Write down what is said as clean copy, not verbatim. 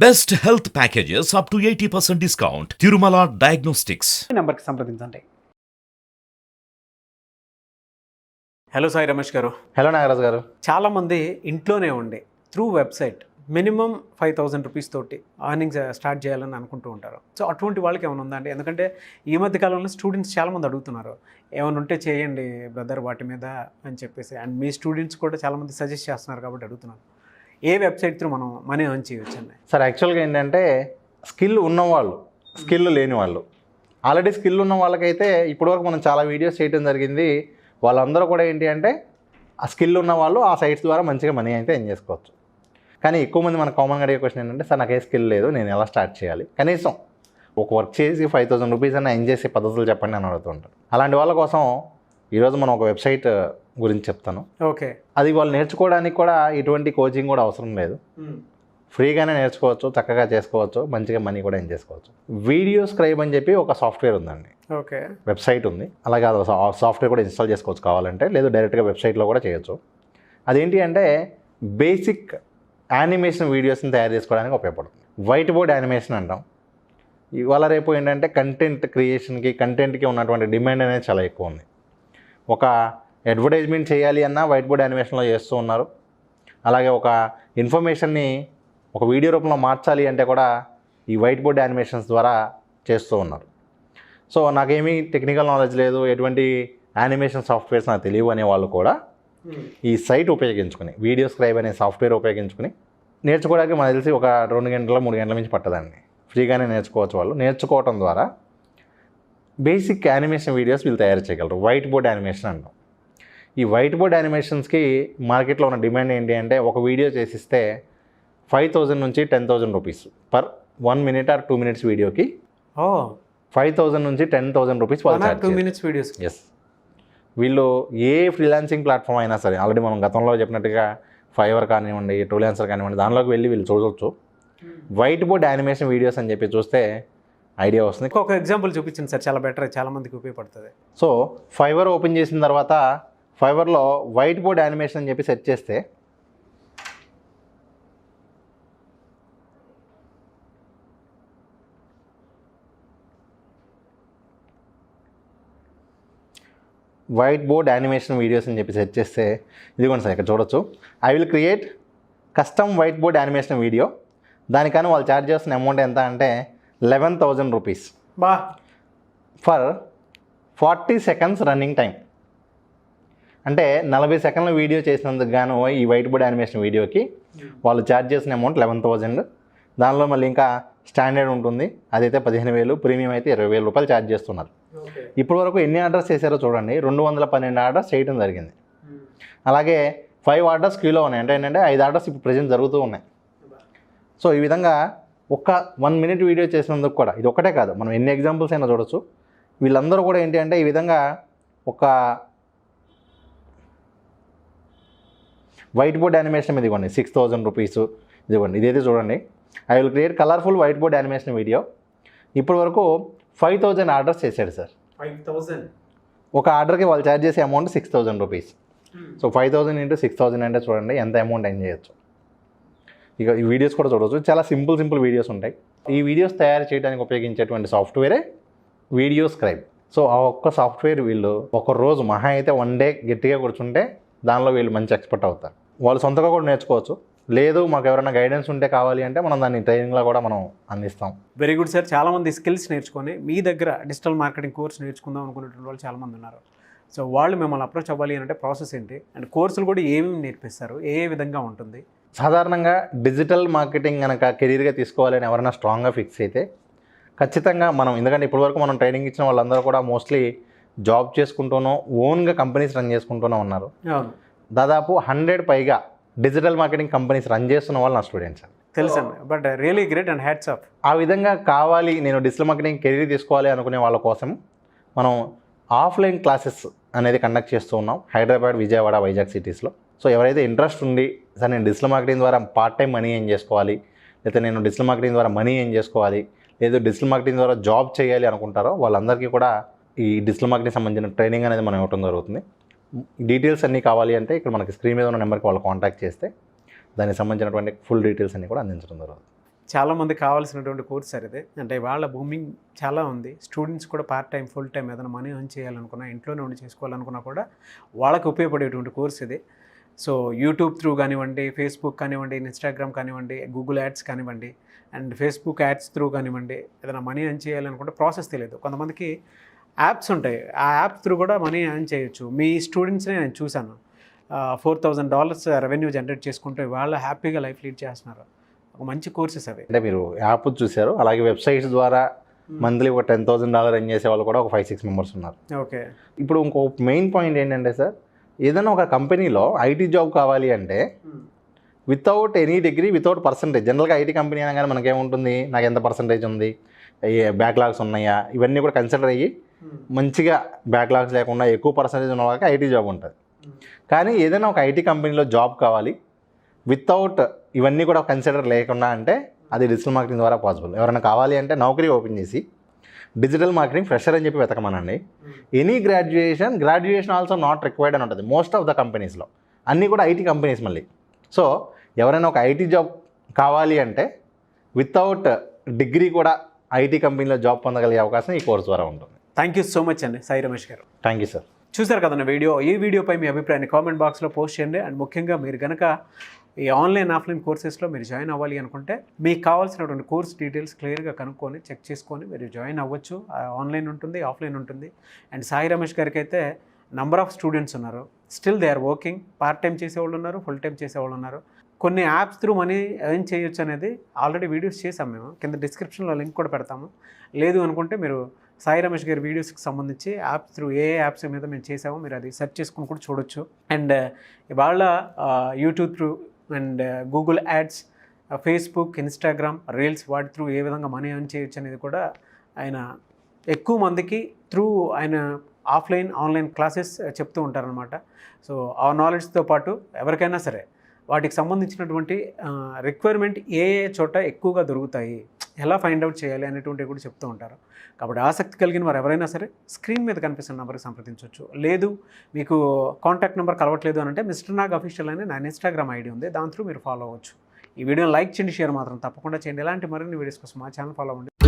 Best health packages up to 80% discount. Tirumala Diagnostics. నెంబర్కి సంప్రదించండి. Hello Sai Ramesh గారు. హలో నాగరాజు గారు. చాలామంది ఇంట్లోనే ఉండి త్రూ వెబ్సైట్ మినిమం 5,000 రూపీస్ తోటి అర్నింగ్స్ స్టార్ట్ చేయాలని అనుకుంటూ ఉంటారు. సో అటువంటి వాళ్ళకి ఏమైనా ఉందా అండి? ఎందుకంటే ఈ మధ్య కాలంలో స్టూడెంట్స్ చాలామంది అడుగుతున్నారు, ఏమైనా ఉంటే చేయండి బ్రదర్ వాటి మీద అని చెప్పేసి. అండ్ మీ స్టూడెంట్స్ కూడా చాలామంది సజెస్ట్ చేస్తున్నారు కాబట్టి అడుగుతున్నాను, ఏ వెబ్సైట్ త్రూ మనం మనీ ఎర్న్ చేయవచ్చు అండి? సార్ యాక్చువల్గా ఏంటంటే స్కిల్ ఉన్నవాళ్ళు, స్కిల్ లేని వాళ్ళు, ఆల్రెడీ స్కిల్ ఉన్న వాళ్ళకైతే ఇప్పటివరకు మనం చాలా వీడియోస్ చేయడం జరిగింది. వాళ్ళందరూ కూడా ఏంటి అంటే ఆ స్కిల్ ఉన్న వాళ్ళు ఆ సైట్స్ ద్వారా మంచిగా మనీ అయితే ఎర్న్ చేసుకోవచ్చు. కానీ ఎక్కువ మంది మన కామన్గా అడిగే క్వశ్చన్ ఏంటంటే, సార్ నాకు ఏ స్కిల్ లేదు, నేను ఎలా స్టార్ట్ చేయాలి? కనీసం ఒక వర్క్ చేసి 5,000 రూపీస్ అన్న ఎర్న్ చేసే పద్ధతులు చెప్పండి అని అడుగుతుంటారు. అలాంటి వాళ్ళ కోసం ఈరోజు మనం ఒక వెబ్సైట్ గురించి చెప్తాను. ఓకే. అది వాళ్ళు నేర్చుకోవడానికి కూడా ఎటువంటి కోచింగ్ కూడా అవసరం లేదు, ఫ్రీగానే నేర్చుకోవచ్చు, చక్కగా చేసుకోవచ్చు, మంచిగా మనీ కూడా ఎర్న్ చేసుకోవచ్చు. వీడియో స్క్రైబ్ అని చెప్పి ఒక సాఫ్ట్వేర్ ఉందండి. ఓకే. వెబ్సైట్ ఉంది, అలాగే సాఫ్ట్వేర్ కూడా ఇన్స్టాల్ చేసుకోవచ్చు కావాలంటే, లేదు డైరెక్ట్గా వెబ్సైట్లో కూడా చేయొచ్చు. అదేంటి అంటే బేసిక్ యానిమేషన్ వీడియోస్ని తయారు చేసుకోవడానికి ఉపయోగపడుతుంది. వైట్ బోర్డ్ యానిమేషన్ అంటాం. ఇవాళ రేపు ఏంటంటే కంటెంట్ క్రియేషన్కి, కంటెంట్కి ఉన్నటువంటి డిమాండ్ అనేది చాలా ఎక్కువ ఉంది. ఒక అడ్వర్టైజ్మెంట్ చేయాలి అన్నా వైట్ బోర్డ్ యానిమేషన్లో చేస్తూ ఉన్నారు. అలాగే ఒక ఇన్ఫర్మేషన్ని ఒక వీడియో రూపంలో మార్చాలి అంటే కూడా ఈ వైట్ బోర్డ్ యానిమేషన్స్ ద్వారా చేస్తూ ఉన్నారు. సో నాకేమీ టెక్నికల్ నాలెడ్జ్ లేదు, ఎటువంటి యానిమేషన్ సాఫ్ట్వేర్స్ నాకు తెలియవు అనే వాళ్ళు కూడా ఈ సైట్ ఉపయోగించుకుని, వీడియో స్క్రైబ్ అనే సాఫ్ట్వేర్ ఉపయోగించుకుని నేర్చుకోవడానికి మనకు తెలిసి ఒక 2 గంటల 3 గంటల నుంచి పట్టదండి. ఫ్రీగానే నేర్చుకోవచ్చు. వాళ్ళు నేర్చుకోవటం ద్వారా బేసిక్ యానిమేషన్ వీడియోస్ వీళ్ళు తయారు చేయగలరు. వైట్ బోర్డ్ యానిమేషన్ అంటాం. ఈ వైట్ బోర్డ్ యానిమేషన్స్కి మార్కెట్లో ఉన్న డిమాండ్ ఏంటి అంటే, ఒక వీడియో చేసిస్తే 5,000 నుంచి 10,000 rupees per 1 minute or 2 minutes వీడియోకి 5,000 నుంచి 10,000 రూపీస్ వాళ్ళు 2 minutes వీడియోస్. ఎస్. వీళ్ళు ఏ ఫ్రీలాన్సింగ్ ప్లాట్ఫామ్ అయినా సరే, ఆల్రెడీ మనం గతంలో చెప్పినట్టుగా ఫైవర్ కానివ్వండి, ట్రూలాన్సర్ కానివ్వండి, దానిలోకి వెళ్ళి వీళ్ళు చూడవచ్చు. వైట్ బోర్డ్ యానిమేషన్ వీడియోస్ అని చెప్పి చూస్తే ఐడియా వస్తుంది. ఒక ఎగ్జాంపుల్ చూపించండి సార్, చాలా బెటర్, చాలా మందికి ఉపయోగపడుతుంది. సో ఫైవర్ ఓపెన్ చేసిన తర్వాత ఫైవర్లో వైట్ బోర్డ్ యానిమేషన్ అని చెప్పి సెర్చ్ చేస్తే వైట్ బోర్డ్ యానిమేషన్ వీడియోస్ అని చెప్పి సెర్చ్ చేస్తే ఇదిగోండి సార్, ఇక్కడ చూడొచ్చు. I will create custom white board animation video. దానికని వాళ్ళు ఛార్జ్ చేస్తున్న అమౌంట్ ఎంత అంటే 11,000 rupees for 40 seconds running time. అంటే 40 సెకండ్ల వీడియో చేసినందుకు గాను ఈ వైట్ బోర్డ్ యానిమేషన్ వీడియోకి వాళ్ళు ఛార్జ్ చేసిన అమౌంట్ 11,000. దానిలో మళ్ళీ ఇంకా స్టాండర్డ్ ఉంటుంది, అదైతే 15,000, ప్రీమియం అయితే 20,000 రూపాయలు ఛార్జ్ చేస్తున్నారు. ఇప్పటి వరకు ఎన్ని ఆర్డర్స్ చేశారో చూడండి, 212 ఆర్డర్స్ చేయడం జరిగింది. అలాగే 5 ఆర్డర్స్ క్యూలో ఉన్నాయి. అంటే ఏంటంటే 5 ఆర్డర్స్ ఇప్పుడు ప్రజెంట్ జరుగుతూ ఉన్నాయి. సో ఈ విధంగా ఒక 1 minute వీడియో చేసినందుకు కూడా, ఇది ఒకటే కాదు, మనం ఎన్ని ఎగ్జాంపుల్స్ అయినా చూడొచ్చు. వీళ్ళందరూ కూడా ఏంటి అంటే ఈ విధంగా ఒక వైట్ బోర్డ్ యానిమేషన్ మీద ఇవ్వండి 6,000 రూపీస్ ఇదివ్వండి. ఇదైతే చూడండి, I will create colourful white board animation video. ఇప్పటి వరకు 5,000 ఆర్డర్స్ చేశాడు సార్. 5,000 ఒక ఆర్డర్కి వాళ్ళు ఛార్జ్ చేసే అమౌంట్ 6,000 రూపీస్. సో 5,000 into 6,000 అంటే చూడండి ఎంత అమౌంట్ ఎర్న్ చేయొచ్చు. ఇక ఈ వీడియోస్ కూడా చూడవచ్చు, చాలా సింపుల్ వీడియోస్ ఉంటాయి. ఈ వీడియోస్ తయారు చేయడానికి ఉపయోగించేటువంటి సాఫ్ట్వేరే వీడియో స్క్రైబ్. సో ఆ ఒక్క సాఫ్ట్వేర్ వీళ్ళు ఒక రోజు మహా అయితే 1 day గట్టిగా కూర్చుంటే దానిలో వీళ్ళు మంచి ఎక్స్పర్ట్ అవుతారు. వాళ్ళు సొంతగా కూడా నేర్చుకోవచ్చు. లేదు మాకు ఎవరైనా గైడెన్స్ ఉంటే కావాలి అంటే మనం దాన్ని ట్రైనింగ్లో కూడా మనం అందిస్తాం. Very good sir. చాలామంది స్కిల్స్ నేర్చుకొని మీ దగ్గర డిజిటల్ మార్కెటింగ్ కోర్స్ నేర్చుకుందాం అనుకునేటువంటి వాళ్ళు చాలామంది ఉన్నారు. సో వాళ్ళు మిమ్మల్ని అప్రోచ్ అవ్వాలి అంటే ప్రాసెస్ ఏంటి, అండ్ కోర్సులు కూడా ఏమేమి నేర్పిస్తారు, ఏ విధంగా ఉంటుంది? సాధారణంగా డిజిటల్ మార్కెటింగ్ కనుక కెరీర్గా తీసుకోవాలని ఎవరైనా స్ట్రాంగ్గా ఫిక్స్ అయితే ఖచ్చితంగా మనం, ఎందుకంటే ఇప్పటివరకు మనం ట్రైనింగ్ ఇచ్చిన వాళ్ళందరూ కూడా మోస్ట్లీ జాబ్ చేసుకుంటూనో ఓన్గా కంపెనీస్ రన్ చేసుకుంటూనే ఉన్నారు. దాదాపు 100 పైగా డిజిటల్ మార్కెటింగ్ కంపెనీస్ రన్ చేస్తున్న వాళ్ళు నా స్టూడెంట్స్ అండి. తెలుసండి, but really great and hats off. ఆ విధంగా కావాలి, నేను డిజిటల్ మార్కెటింగ్ కెరీర్ తీసుకోవాలి అనుకునే వాళ్ళ కోసం మనం ఆఫ్లైన్ క్లాసెస్ అనేది కండక్ట్ చేస్తూ ఉన్నాం హైదరాబాద్, విజయవాడ, వైజాగ్ సిటీస్లో. సో ఎవరైతే ఇంట్రెస్ట్ ఉండి, సార్ నేను డిజిటల్ మార్కెటింగ్ ద్వారా పార్ట్ టైం మనీ ఎర్న్ చేసుకోవాలి, లేకపోతే నేను డిజిటల్ మార్కెటింగ్ ద్వారా మనీ ఎర్న్ చేసుకోవాలి, లేదు డిజిటల్ మార్కెటింగ్ ద్వారా జాబ్ చేయాలి అనుకుంటారో వాళ్ళందరికీ కూడా ఈ డిజిటల్ మార్కెటింగ్ సంబంధించిన ట్రైనింగ్ అనేది మనం ఇవ్వడం జరుగుతుంది. డీటెయిల్స్ అన్నీ కావాలి అంటే ఇక్కడ మనకి స్క్రీన్ మీద ఉన్న నెంబర్కి వాళ్ళు కాంటాక్ట్ చేస్తే దానికి సంబంధించినటువంటి ఫుల్ డీటెయిల్స్ అన్నీ కూడా అందించడం జరుగుతుంది. చాలామంది కావాల్సినటువంటి కోర్స్ సార్ ఇది. అంటే వాళ్ళ బూమింగ్ చాలా ఉంది. స్టూడెంట్స్ కూడా పార్ట్ టైం, ఫుల్ టైం ఏదైనా మనీ ఎర్న్ చేయాలనుకున్నా, ఇంట్లోనే ఉండి చేసుకోవాలనుకున్నా కూడా వాళ్ళకి ఉపయోగపడేటువంటి కోర్స్ ఇది. సో యూట్యూబ్ త్రూ కానివ్వండి, ఫేస్బుక్ కానివ్వండి, ఇన్స్టాగ్రామ్ కానివ్వండి, గూగుల్ యాడ్స్ కానివ్వండి, అండ్ ఫేస్బుక్ యాడ్స్ త్రూ కానివ్వండి, ఏదైనా మనీ ఎర్న్ చేయాలనుకుంటే ప్రాసెస్ తెలియదు. కొంతమందికి యాప్స్ ఉంటాయి, ఆ యాప్స్ త్రూ కూడా మనీ ఎర్న్ చేయొచ్చు. మీ స్టూడెంట్స్ని నేను చూశాను, $4,000 రెవెన్యూ జనరేట్ చేసుకుంటూ వాళ్ళు హ్యాపీగా లైఫ్ లీడ్ చేస్తున్నారు. ఒక మంచి కోర్సెస్ అవి. అంటే మీరు యాప్ చూశారు, అలాగే వెబ్సైట్స్ ద్వారా మంత్లీ ఒక $10,000 రన్ చేసే వాళ్ళు కూడా ఒక 5-6 మెంబర్స్ ఉన్నారు. ఓకే. ఇప్పుడు ఇంకో మెయిన్ పాయింట్ ఏంటంటే సార్, ఏదైనా ఒక కంపెనీలో ఐటీ జాబ్ కావాలి అంటే without any degree, without percentage. జనరల్గా ఐటీ కంపెనీ అనగానే మనకేముంటుంది, నాకు ఎంత పర్సంటేజ్ ఉంది, బ్యాక్లాగ్స్ ఉన్నాయా, ఇవన్నీ కూడా కన్సిడర్ అయ్యి మంచిగా బ్యాక్లాగ్స్ లేకుండా ఎక్కువ పర్సంటేజ్ ఉన్న వాళ్ళకి ఐటీ జాబ్ ఉంటుంది. కానీ ఏదైనా ఒక ఐటీ కంపెనీలో జాబ్ కావాలి వితౌట్ ఇవన్నీ కూడా కన్సిడర్ లేకుండా అంటే అది డిజిటల్ మార్కెటింగ్ ద్వారా పాసిబుల్. ఎవరైనా కావాలి అంటే నౌకరీ ఓపెన్ చేసి డిజిటల్ మార్కెటింగ్ ఫ్రెషర్ అని చెప్పి వెతకమనండి. Any graduation also not required అని ఉంటుంది మోస్ట్ ఆఫ్ ద కంపెనీస్లో. అన్నీ కూడా ఐటీ కంపెనీస్ మళ్ళీ. సో ఎవరైనా ఒక ఐటీ జాబ్ కావాలి అంటే వితౌట్ డిగ్రీ కూడా ఐటీ కంపెనీలో జాబ్ పొందగలిగే అవకాశం ఈ కోర్స్ ద్వారా ఉంటుంది. థ్యాంక్ యూ సో మచ్ అండి సాయి రమేష్ గారు. Thank you sir. చూసారు కదన్న వీడియో. ఈ వీడియోపై మీ అభిప్రాయాన్ని కామెంట్ బాక్స్లో పోస్ట్ చేయండి. అండ్ ముఖ్యంగా మీరు కనుక ఈ ఆన్లైన్ ఆఫ్లైన్ కోర్సెస్లో మీరు జాయిన్ అవ్వాలి అనుకుంటే మీకు కావాల్సినటువంటి కోర్స్ డీటెయిల్స్ క్లియర్గా కనుక్కొని చెక్ చేసుకొని మీరు జాయిన్ అవ్వచ్చు. ఆన్లైన్ ఉంటుంది, ఆఫ్లైన్ ఉంటుంది. అండ్ సాయి రమేష్ గారికి అయితే నంబర్ ఆఫ్ స్టూడెంట్స్ ఉన్నారు. Still they are working. Part time చేసేవాళ్ళు ఉన్నారు, ఫుల్ టైం చేసేవాళ్ళు ఉన్నారు. కొన్ని యాప్స్ త్రూ మనీ ఎర్న్ చేయొచ్చు అనేది ఆల్రెడీ వీడియోస్ చేసాం మేము. కింద డిస్క్రిప్షన్లో లింక్ కూడా పెడతాము. లేదు అనుకుంటే మీరు సాయి రమేష్ గారి వీడియోస్కి సంబంధించి యాప్స్ త్రూ ఏ యాప్స్ మీద మేము చేసామో మీరు అది సెర్చ్ చేసుకుని కూడా చూడొచ్చు. అండ్ ఇవాళ YouTube through and Google ads, Facebook, Instagram, reels వాటి త్రూ ఏ విధంగా మనీ ఎర్న్ చేయొచ్చు అనేది కూడా ఆయన ఎక్కువ మందికి త్రూ ఆయన ఆఫ్లైన్ ఆన్లైన్ క్లాసెస్ చెప్తూ ఉంటారనమాట. సో ఆ నాలెడ్జ్తో పాటు ఎవరికైనా సరే వాటికి సంబంధించినటువంటి రిక్వైర్మెంట్ ఏ చోట ఎక్కువగా దొరుకుతాయి, ఎలా ఫైండ్ అవుట్ చేయాలి అనేటువంటివి కూడా చెప్తూ ఉంటారు. కాబట్టి ఆసక్తి కలిగిన వారు ఎవరైనా సరే స్క్రీన్ మీద కనిపిస్తున్న నెంబర్కి సంప్రదించవచ్చు. లేదు మీకు కాంటాక్ట్ నెంబర్ కలవట్లేదు అని అంటే మిస్టర్ నాగ్ అఫీషియల్ అని నా ఇన్స్టాగ్రామ్ ఐడి ఉంది, దాని త్రూ మీరు ఫాలో అవ్వచ్చు. ఈ వీడియోని లైక్ చేయండి, షేర్ మాత్రం తప్పకుండా చేయండి. ఇలాంటి మరిన్ని వీడియోస్ కోసం మా ఛానల్ ఫాలో అవ్వండి.